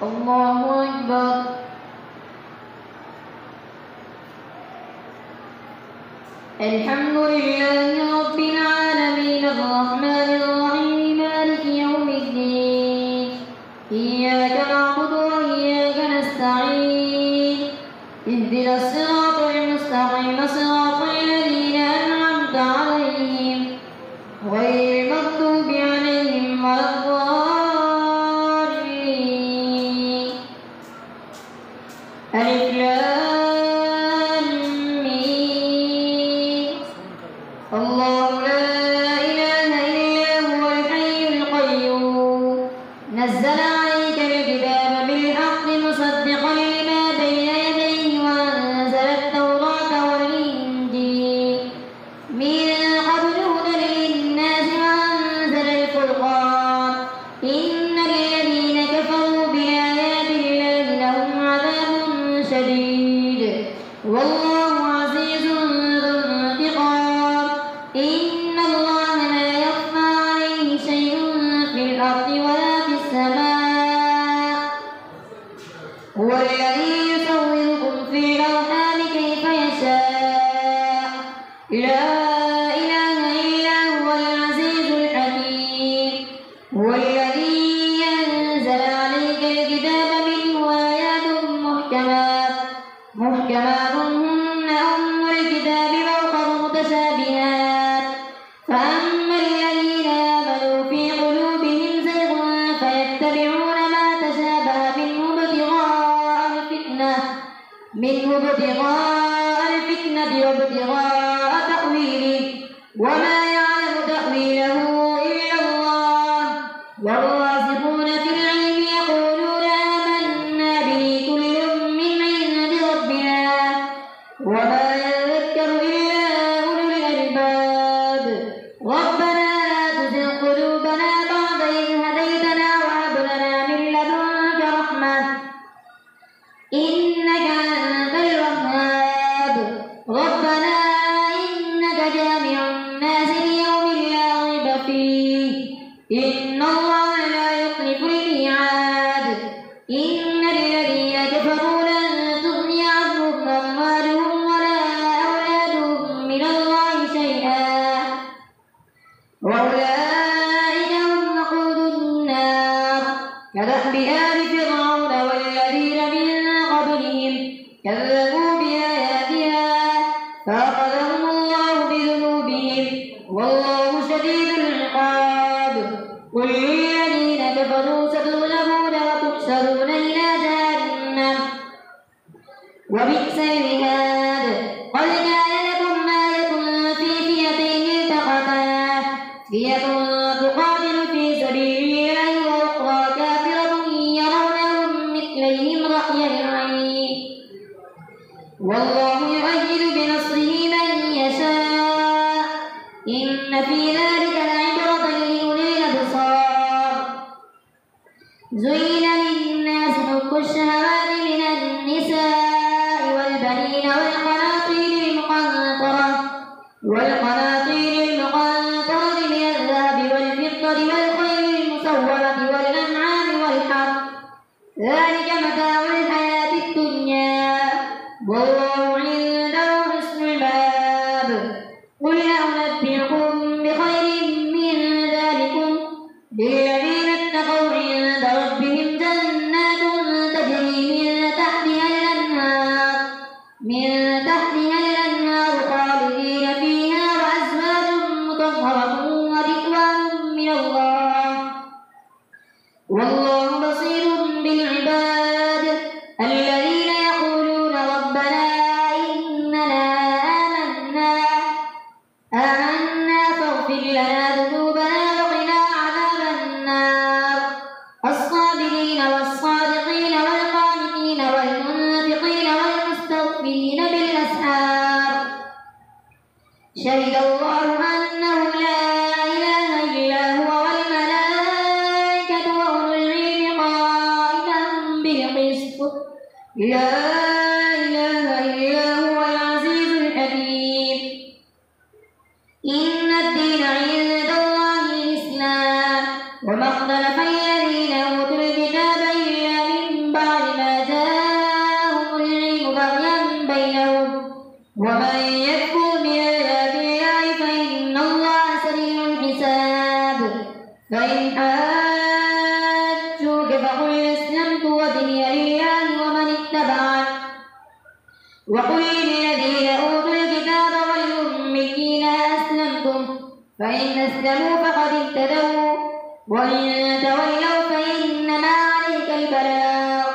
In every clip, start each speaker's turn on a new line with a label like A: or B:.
A: الله أكبر. الحمد لله رب العالمين الرحمن الرحيم مالك يوم الدين إياك نعبد وإياك نستعين اهدنا الصراط المستقيم صراط الذين أنعمت عليهم غير المغضوب عليهم ولا الضالين. ألف لام ميم. الله لا إله إلا هو الحي القيوم نزل عليك الكتاب بالحق مصدقا لما بين يديه وأنزل التوراة والإنجيل من قبل هدى للناس وأنزل الفرقان إن الذين كفروا بآيات الله لهم عذاب شديد والله عزيز ذو انتقام. إن الله لا يخفى عليه شيء في الأرض ولا في السماء هو الذي يصوركم في الأرحام كيف يشاء لا إله إلا هو العزيز الحكيم. هو الذي أنزل عليك الكتاب منه آيات محكمات هن أم الكتاب وأخر متشابهات فأما الذين آمنوا في قلوبهم زيغ فيتبعون ما تشابه منه ابتغاء الفتنة وابتغاء تأويله وما يعلم تأويله إلا الله والراسخون في العلم يقولون آمنا به كل من عند ربنا وما يذكر إلا أولو الألباب. ربنا لا تزغ قلوبنا بعد إذ هديتنا وهب لنا من لدنك رحمة إنك أنت الوهاب. ربنا إنك جامع الناس ليوم لا ريب فيه إن الله لا يخلف الميعاد. إن الذين كفروا لن تغني عنهم أموالهم ولا أولادهم من الله شيئا وأولئك هم وقود النار. كدأب آل فرعون والذين من قبلهم كذبوا بآياتنا فأخذهم الله بذنوبهم والله شديد العقاب. قل للذين كفروا ستغلبون وتحشرون إلى جهنم وبئس المهاد. قد كان لكم آية في فئتين التقتا فئة تقاتل في سبيل الله وأخرى كافرة يرونهم مثليهم رأي العين والله يؤيد بنصره من يشاء إن في ذلك لعبرة لأولي الأبصار. زين للناس حب الشهوات من النساء والبنين والقناطير المقنطرة من الذهب والفضة والخيل المسومة والأنعام والحرث ذلك متاع الحياة الدنيا والله عنده حسن المآب. قل أنبئكم بخير من ذلكم للذين اتقوا عند ربهم جنات تجري من تحتها الأنهار خالدين فيها وأزواج مطهرة ورضوان من الله والله بصير بالعباد. الذين يقولون ربنا إننا آمنا فاغفر لنا ذنوبنا وقنا عذاب النار. الصابرين والصادقين والقانتين والمنفقين والمستغفرين بالأسحار شهد الله أنه لا إله إلا هو والملائكة وأولو العلم قائما بالقسط لا إله إلا هو العزيز الحكيم. إن الدين عند الله الإسلام وما اختلف الذين أوتوا الكتاب إلا من وقل للذين أوتوا الكتاب والأميين أسلمتم فإن أسلموا فقد اهتدوا وإن تولوا فإنما عليك البلاغ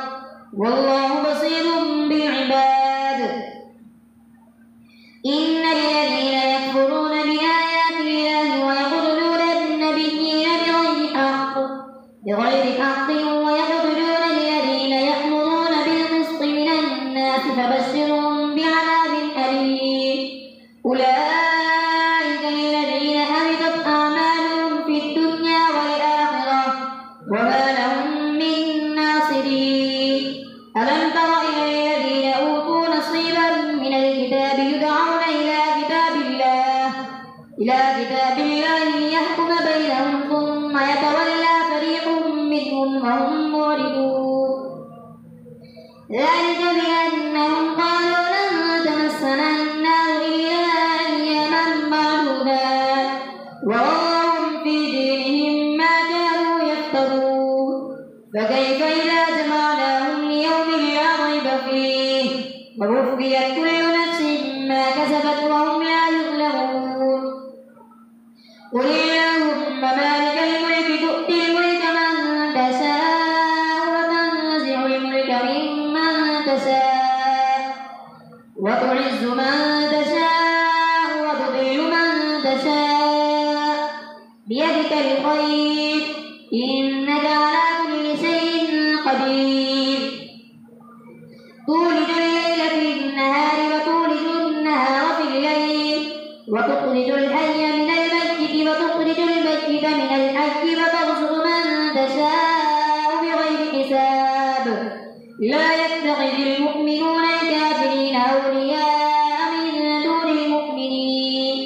A: والله بصير بالعباد. إن الذين يكفرون بآيات الله ويقتلون النبيين بغير حق ويقتلون الذين يأمرون بالقسط من الناس فبشرهم بعذاب أليم. أولئك الذين حبطت أعمالهم في الدنيا والآخرة وما لهم من ناصرين. ألم تر إلى الذين أوتوا نصيبا من الكتاب يدعون إلى كتاب الله ليحكم بينهم ثم يتولى فريق منهم وهم معرضون. ذلك بأنهم قالوا لن تمسنا النار إلا أياما معدودات وغرهم في دينهم ما كانوا يفترون. فكيف إذا جمعناهم ليوم لا ريب فيه ووفيت كل نفس ما كسبت وهم لا يظلمون. قل اللهم مالك الملك تؤتي الملك من تشاء وتنزع الملك ممن تشاء وتعز من تشاء وتذل من تشاء بيدك الخير إنك على كل شيء قدير. تولج الليل في النهار وتولج النهار في الليل وتخرج الحي من الميت وتخرج الميت من الحي وترزق من تشاء بغير حساب. لا يتخذ المؤمنون الكافرين أولياء من دون المؤمنين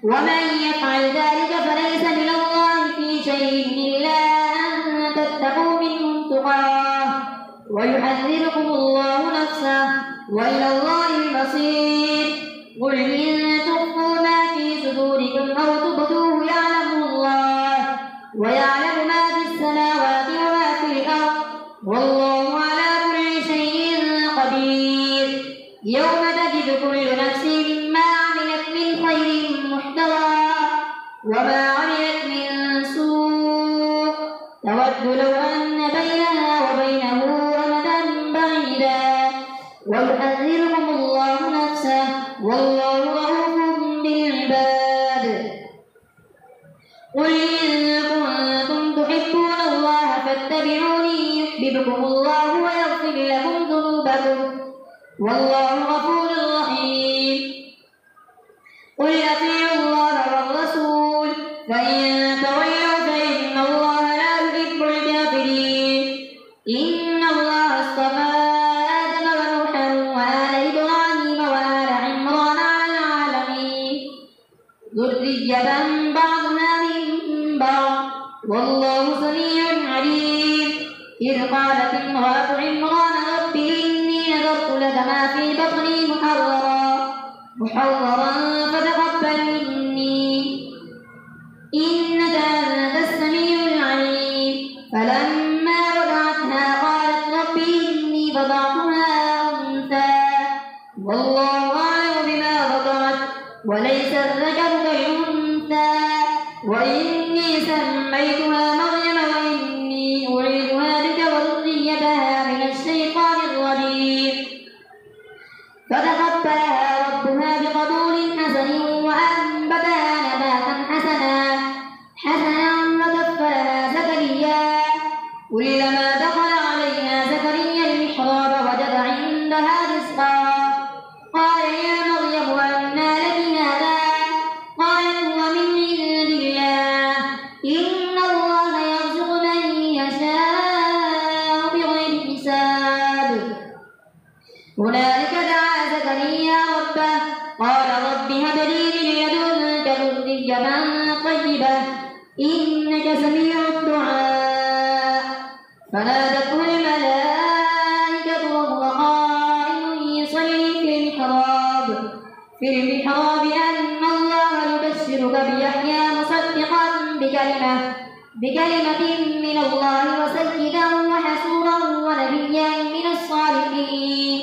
A: ومن يفعل ذلك فليس من الله في شيء إلا أن تتقوا منهم تقاه ويحذركم الله نفسه وإلى الله المصير. قل إن تخفوا ما في صدوركم أو تبدوه يعلمه الله ويعلم ما في السماوات وما في الأرض والله على كل شيء قدير. يوم تجد كل نفس ما عملت من خير محتضرا وما عملت من سوء تود لو أن بينها وبينه أمدا بعيدا ويحذركم الله نفسه والله رؤوف بالعباد. قل إن كنتم تحبون الله فاتبعوني يحببكم الله ويغفر لكم ذنوبكم والله غفور رحيم. قل أطيعوا الله والرسول فإن تولوا فإن الله لا يحب الكافرين. إن الله اصطفى آدم ونوحا وآل إبراهيم وآل عمران على العالمين ذرية بعضنا من بعض والله سميع عليم. إذ قالت امرأة عمران رب إني نذرت لك ما في بطني محررا فتقبل مني إنك أنت السميع العليم. فلما وضعتها قالت رب إني وضعتها أنثى والله أعلم بما وضعت وليس الذكر كالأنثى وإني سميتها مريم وإني أعيذها بك وذريتها من الشيطان الرجيم. فتقبلها ربها بقبول حسن وأنبتها نباتا حسنا وكفلها زكريا. كلما دخل عليها زكريا المحراب وجد عندها رزقا قال يا مريم أنى لك هذا قالت هو من عند الله إن الله يرزق من يشاء بغير حساب. هنالك دعا زكريا ربه قال رب هب لي من لدنك ذرية طيبة إنك سميع الدعاء. فنادته الملائكة وهو قائم يصلي في المحراب أن الله يبشرك بيحيى مصدقا بكلمة من الله وسيدا وحسورا ونبيا من الصالحين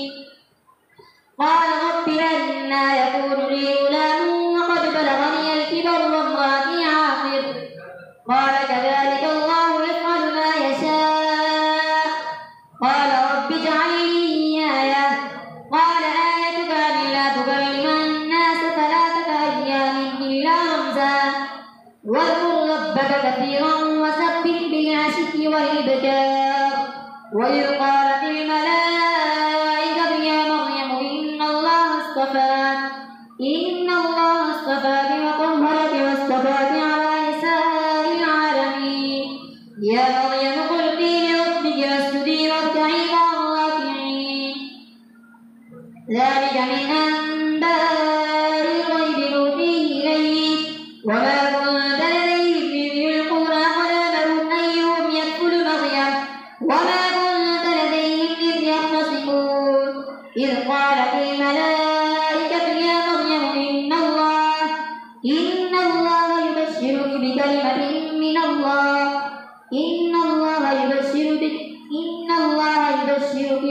A: قال رب اجعل لي آية قال آيتك ألا تكلم الناس 3 أيام إلا رمزا واذكر ربك كثيرا وسبح بالعشي والإبكار وإذ قالت الملائكة يا مريم إن الله اصطفاك وطهرك واصطفاك على نساء العالمين يا مريم قلتي لربك واسجدي واركعي مع الراكعين ذلك من أنباء الغيب نوحيه إليك وما كنت لديهم إذ يلقون أقلامهم أيهم يكفل مريم وما كنت لديهم إذ يختصمون إذ قالت الملائكة يا مريم إن الله يبشرك بكلمة من الله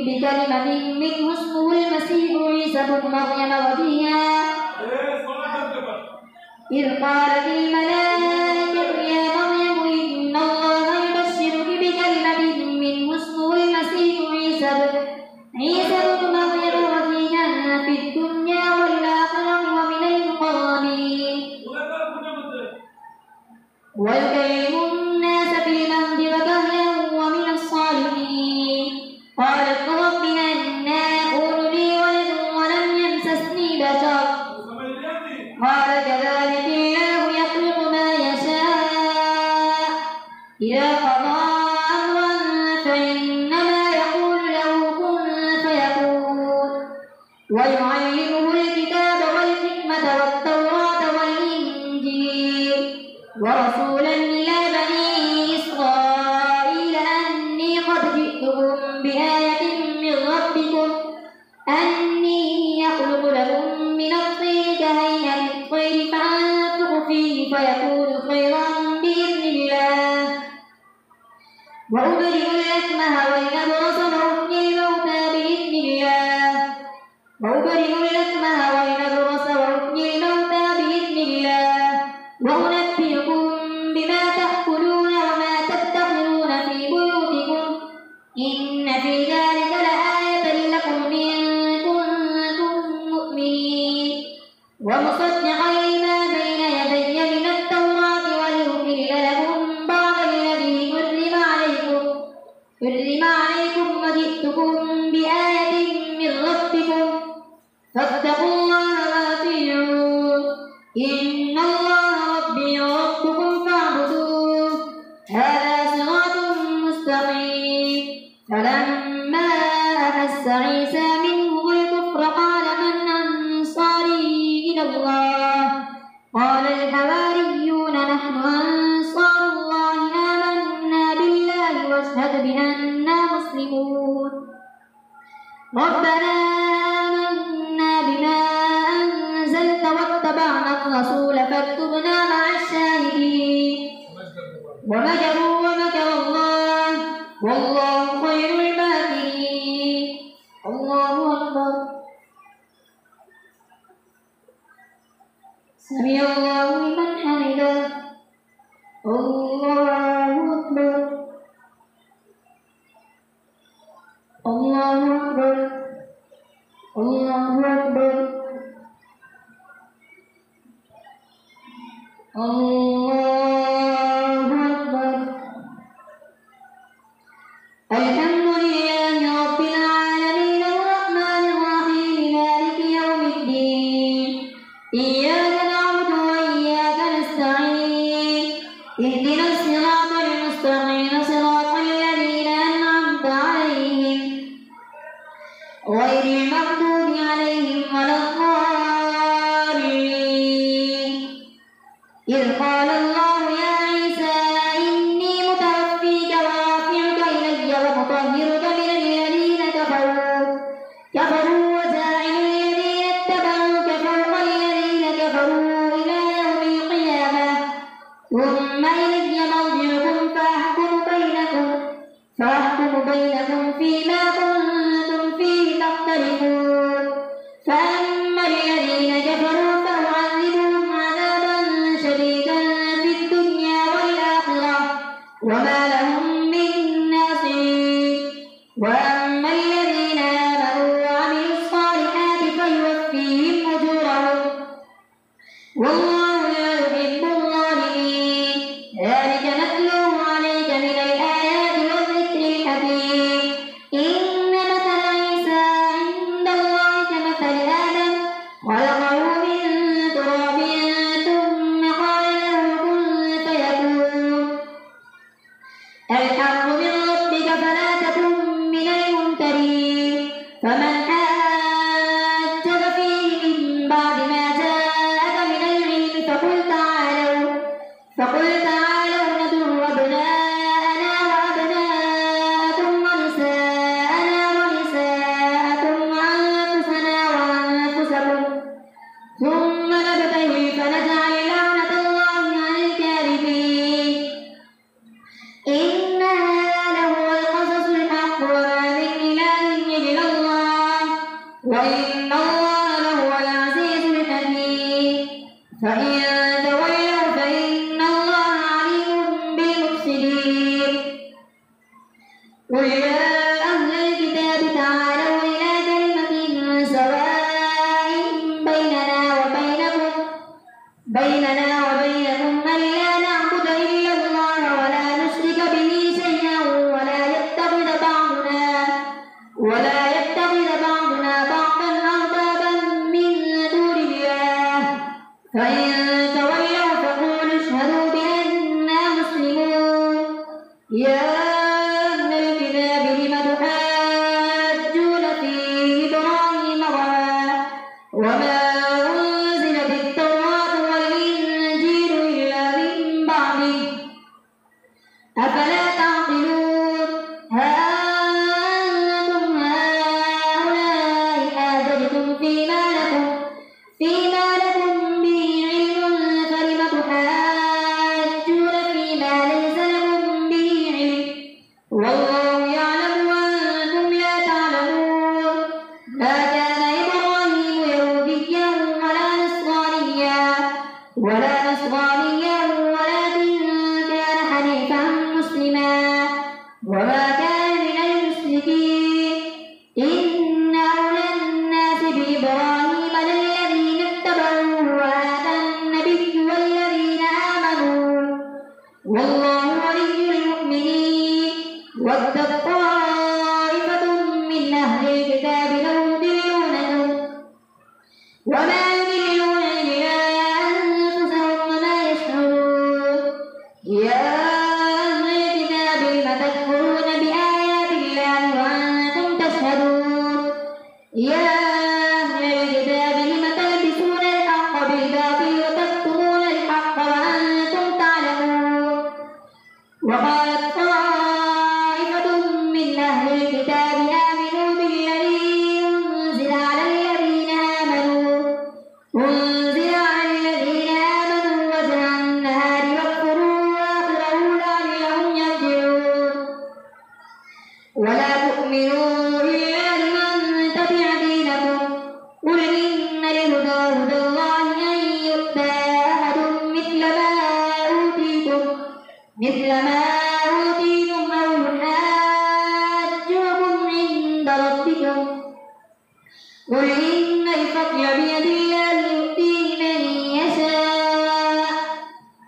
A: بكلمة منه اسمه المسيح عيسى بن مريم وجيها إذ قالت الملائكة يا مريم إن الله يبشرك بكلمة منه اسمه المسيح عيسى بن مريم وجيها في الدنيا والآخرة ومن المقربين ويكلم الناس في المهد وكهلا ومن الصالحين قالت رب أنى يكون لي ولد ولم يمسسني بشر قال كذلك الله يخلق ما يشاء إذا قضى أمرا فإنما يقول له كن فيكون ويعلمه الكتاب والحكمة والتوراة والإنجيل ورسولا إلى بني إسرائيل أني قد جئتكم بآية من ربكم أني يخلق لكم من الطين كهيئة الطير فأنفخ فيه فيكون طيرا بإذن الله وأبرئ الأكمه والأبرص وأحيي الموتى بإذن الله وأنبئكم بما تأكلون وما تدخرون في بيوتكم إن في ذلك لآية لكم إن كنتم مؤمنين ومصدقا لما بين يدي من التوراة ولأحل لكم بعض الذي حرم عليكم وجئتكم بآية من ربكم فاتقوا الله وأطيعون إن الله ربي وربكم فاعبدوه هذا صراط مستقيم فلما أحس عيسى منهم الكفر قال من أنصاري إلى الله قال الحواريون نحن أنصار الله آمنا بالله واشهد بأننا مسلمون ربنا آمنا بما أنزلت واتبعنا الرسول فاكتبنا مع الشاهدين ومكروا ومكر الله والله خير الماكرين الله أكبر سمع الله لمن حمده الله أكبر الله أكبر الله أكبر الله أكبر الحمد لله رب العالمين الرحمن الرحيم مالك يوم الدين إياك نعبد وإياك نستعين اهدنا الصراط المستقيم صراط الذين أنعمت عليهم غير المغضوب عليهم ولا الضالين إذ قال الله يا عيسى إني متوفيك ورافعك إلي ومطهرك من الذين كفروا وجاعل الذين اتبعوك فوق الذين كفروا إلى يوم القيامة ثم إلي مرجعكم فأحكم بينكم فيما كنتم فيه تختلفون فأما الذين كفروا فأعذبهم عذابا شديدا في الدنيا والآخرة وما لهم من ناصرين وأما الذين آمنوا وعملوا الصالحات فيوفيهم أجورهم والله لا يحب الظالمين. ذلك نتلوه عليك من الآيات والذكر الحكيم. إن مثل عيسى عند الله كمثل آدم خلقه من تراب ثم قال له كن فيكون. الحق من ربك فلا تكن من الممترين. فمن حاجك فيه من بعد ما جاءك من العلم فقل تعالوا ندعو أبناءنا وأبناءكم ونساءنا ونساءكم وأنفسنا وأنفسكم ثم نبتهل فنجعل لعنة الله على الكاذبين. إن هذا لهو القصص الحق وما من إله إلا الله وإن الله لهو العزيز الحكيم. فإن تولوا فإن الله عليم بالمفسدين. قل يا أهل الكتاب تعالوا إلى كلمة سواء بيننا وبينكم ألا نعبد إلا الله ولا نشرك به شيئا ولا يتخذ بعضنا بعضا أربابا من دون الله. فإن تولوا فقولوا اشهدوا بأننا مسلمون. يا أهل الكتاب لم تحاجون في إبراهيم وما أنزلت التوراة والإنجيل إلا من بعده أفلا تعقلون. ها أنتم هؤلاء حاججتم فيما لكم به علم فلم تحاجون فيما ليس لكم به علم والله يعلم وأنتم لا تعلمون. ما كان إبراهيم يهوديا ولا نصرانيا ولكن كان حنيفا مسلما وما كان من المشركين. إن أولى الناس بإبراهيم للذين اتبعوه وهذا النبي والذين آمنوا والله ولي المؤمنين. ودت طائفة من أهل الكتاب لو يضلونكم وما يضلون إلا أنفسهم وما يشعرون. يا أهل الكتاب لم تكفرون بآيات الله وأنتم تشهدون. يا أهل الكتاب لم تلبسون الحق بالباطل وتكتمون الحق وأنتم تعلمون. وقالت طائفة من أهل الكتاب آمنوا بالذي أنزل على الذين آمنوا وجه النهار واكفروا آخره لعلهم يرجعون. ولا تؤمنوا إلا لمن تبع دينكم. قل إن الهدى هدى الله أن يؤتى أحد مثل ما أوتيتم أو يحاجوكم عند ربكم. قل إن الفضل بيد الله يؤتيه من يشاء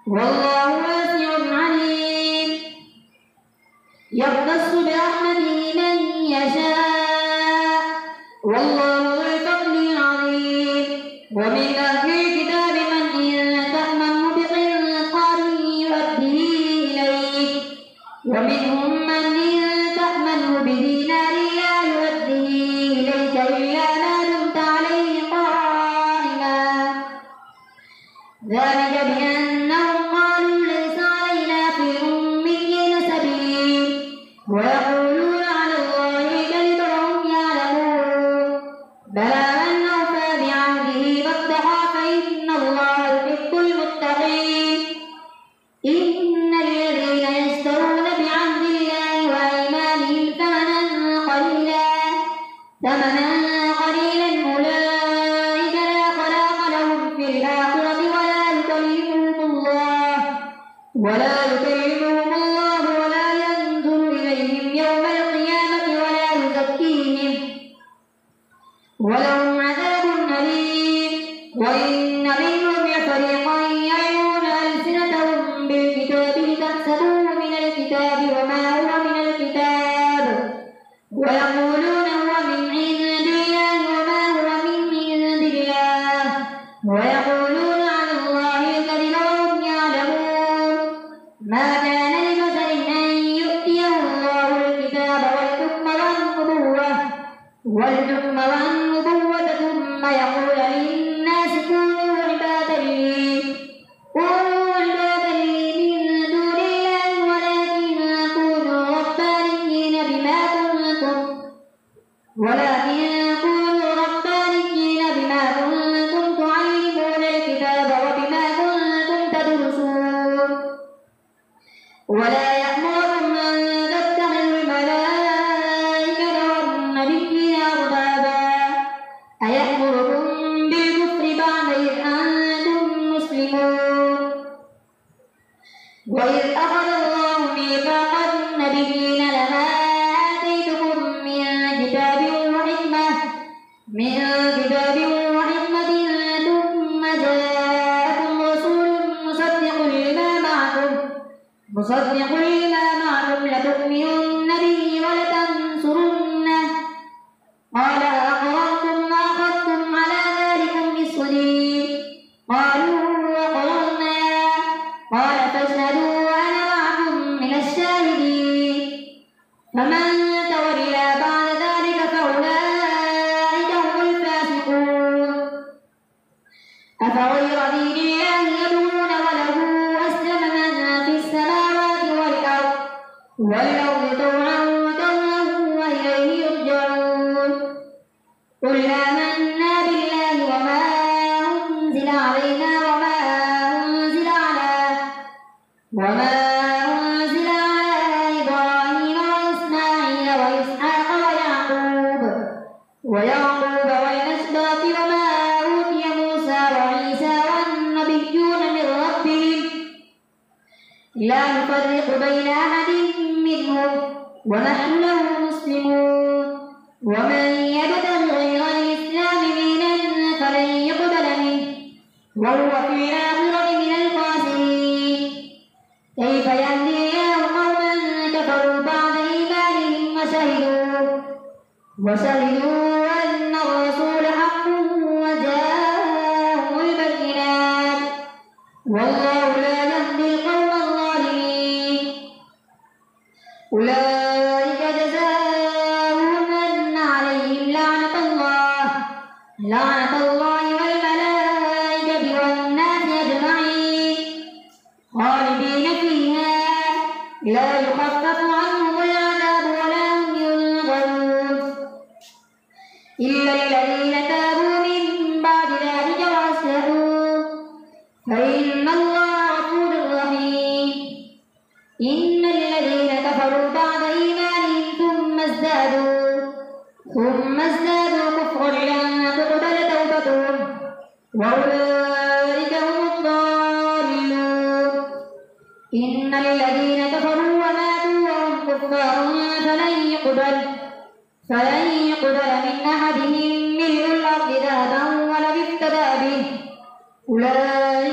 A: والله واسع عليم. يختص برحمته من يشاء والله ذو الفضل العظيم. ومن أهل الكتاب من إن تأمنه بقنطار يؤديه إليك ومنهم من إن تأمنه بدينار لا يؤديه إليك إلا ما دمت عليه قائما. ذلك بأنهم قالوا ليس علينا في الأميين سبيل ويقولون على الله الكذب وهم يعلمون. بلى من أوفى بعهده واتقى فإن الله يحب المتقين. إن الذين يشترون بعهد الله وأيمانهم ثمنا قليلا أولئك لا خلاق لهم في الآخرة ولا يكلمهم الله ولا ينظر إليهم يوم القيامة ولا ولهم عذاب أليم. وإن منهم لفريقا يلوون ألسنتهم بالكتاب لتحسبوه من الكتاب وما هو من الكتاب ويقولون هو من عند الله وما هو من عند الله ويقولون على الله الكذب وهم يعلمون. ما كان لبشر أن يؤتيه الله الكتاب والحكم والنبوة ثم يقول للناس كونوا عبادا لي من دون الله ولكن كونوا ربانيين بما كنتم تعلمون الكتاب وبما كنتم تدرسون. ولا يأمركم أن تتخذوا الملائكة والنبيين أربابا أيأمركم بالكفر بعد إذ أنتم مسلمون. وإذ أخذ الله ميثاق النبيين لما آتيتكم من كتاب وحكمة ثم جاءكم رسول مصدق لما معكم لتؤمنن به ولتنصرنه قال أأقررتم وأخذتم على ذلكم إصري قالوا أقررنا قال فاشهدوا وأنا معكم من الشاهدين. فمن تولى بعد ذلك فأولئك هم الفاسقون. أفغير دين الله يبغون وله أسلم من في السماوات والأرض طوعا وكرها وإليه يرجعون. قل آمنا بالله وما أنزل علينا وما أنزل على إبراهيم وإسماعيل وإسحاق ويعقوب والأسباط وما أوتي موسى وعيسى والنبيون من ربهم لا نفرق بين أحد منهم ونحن له مسلمون. ومن يبتغ غير الإسلام دينا فلن يقبل منه وهو في الآخرة من الخاسرين. كيف يهدي الله قوما كفروا بعد إيمانهم وشهدوا أن الرسول حق وجاءهم البينات والله لا يهدي القوم الظالمين. أولئك جزاؤهم أن عليهم لعنة الله والملائكة والناس أجمعين خالدين فيها لا يخفف عنهم العذاب ولا هم ينظرون إلا الذين تابوا من بعد ذلك وأصلحوا فإن الله غفور رحيم. إن الذين كفروا بعد إيمانهم ثم ازدادوا كفرا لن تقبل توبتهم وأولئك هم الضالون. إن الذين كفروا وماتوا وهم كفار فلن يقبل من أحدهم ملء الأرض ذهبا ولو افتدى به أولئك